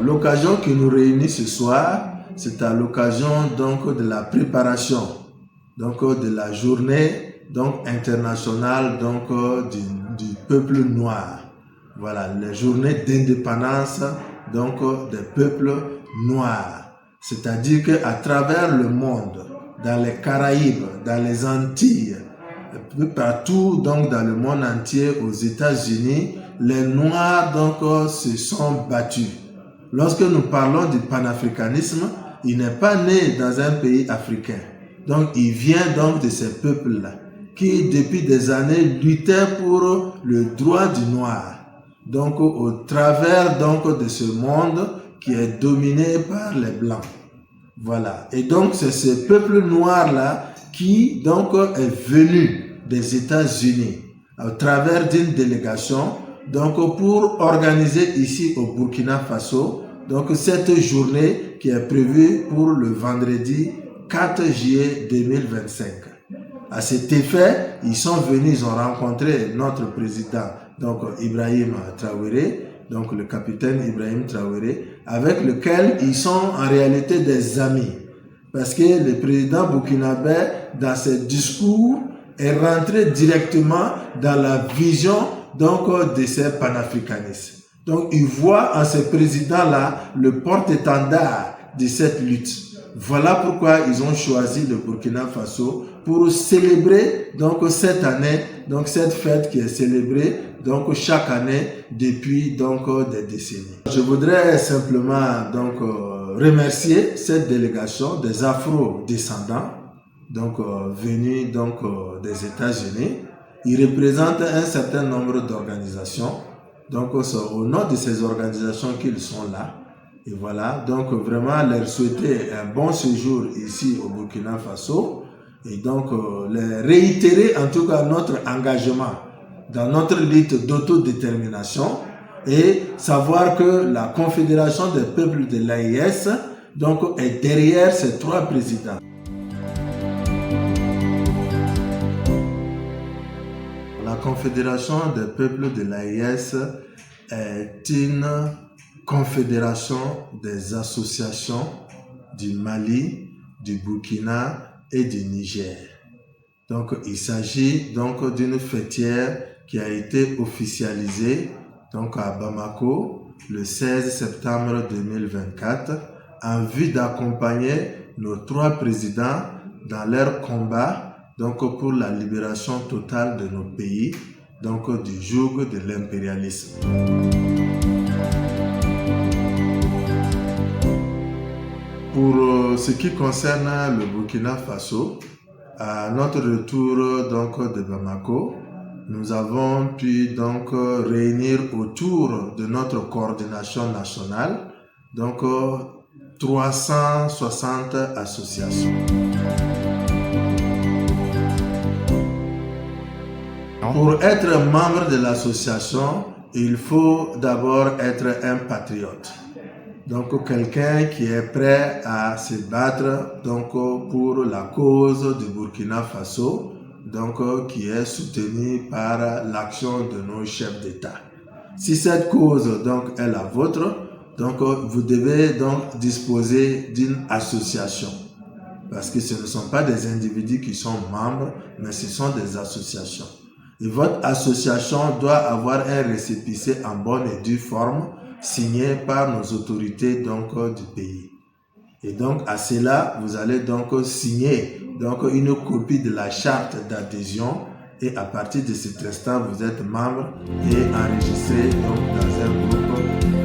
l'occasion qui nous réunit ce soir, c'est à l'occasion donc de la préparation donc de la journée donc internationale donc du peuple noir. Voilà, les journées d'indépendance donc des peuples noirs. C'est-à-dire qu'à travers le monde, dans les Caraïbes, dans les Antilles, partout donc dans le monde entier, aux États-Unis, les Noirs donc se sont battus. Lorsque nous parlons du panafricanisme, il n'est pas né dans un pays africain. Donc il vient donc de ces peuples-là qui depuis des années luttaient pour le droit du noir. Donc au travers donc de ce monde qui est dominé par les blancs. Voilà. Et donc c'est ce peuple noir-là qui donc est venu des États-Unis au travers d'une délégation donc pour organiser ici au Burkina Faso donc cette journée qui est prévue pour le vendredi 4 juillet 2025. À cet effet, ils sont venus, ils ont rencontré notre président donc Ibrahim Traoré, donc le capitaine Ibrahim Traoré, avec lequel ils sont en réalité des amis. Parce que le président burkinabé, dans ses discours, est rentré directement dans la vision donc de ces panafricanistes. Donc il voit en ce président-là le porte-étendard de cette lutte. Voilà pourquoi ils ont choisi le Burkina Faso pour célébrer donc cette année, donc cette fête qui est célébrée donc chaque année depuis donc des décennies. Je voudrais simplement donc remercier cette délégation des Afro-descendants donc venus donc des États-Unis. Ils représentent un certain nombre d'organisations. Donc c'est au nom de ces organisations qu'ils sont là. Et voilà, donc vraiment leur souhaiter un bon séjour ici au Burkina Faso et donc les réitérer en tout cas notre engagement dans notre lutte d'autodétermination et savoir que la Confédération des peuples de l'AIS donc est derrière ces trois présidents. La Confédération des peuples de l'AIS est une confédération des associations du Mali, du Burkina et du Niger. Donc il s'agit donc d'une fêtière qui a été officialisée donc à Bamako le 16 septembre 2024 en vue d'accompagner nos trois présidents dans leur combat donc pour la libération totale de nos pays donc du joug de l'impérialisme. Pour ce qui concerne le Burkina Faso, à notre retour donc de Bamako, nous avons pu donc réunir autour de notre coordination nationale donc 360 associations. Pour être membre de l'association, il faut d'abord être un patriote. Donc quelqu'un qui est prêt à se battre donc pour la cause du Burkina Faso, donc qui est soutenue par l'action de nos chefs d'État. Si cette cause donc est la vôtre, donc vous devez donc disposer d'une association. Parce que ce ne sont pas des individus qui sont membres, mais ce sont des associations. Et votre association doit avoir un récépissé en bonne et due forme, signé par nos autorités donc du pays. Et donc à cela, vous allez donc signer donc une copie de la charte d'adhésion et à partir de cet instant, vous êtes membre et enregistré donc dans un groupe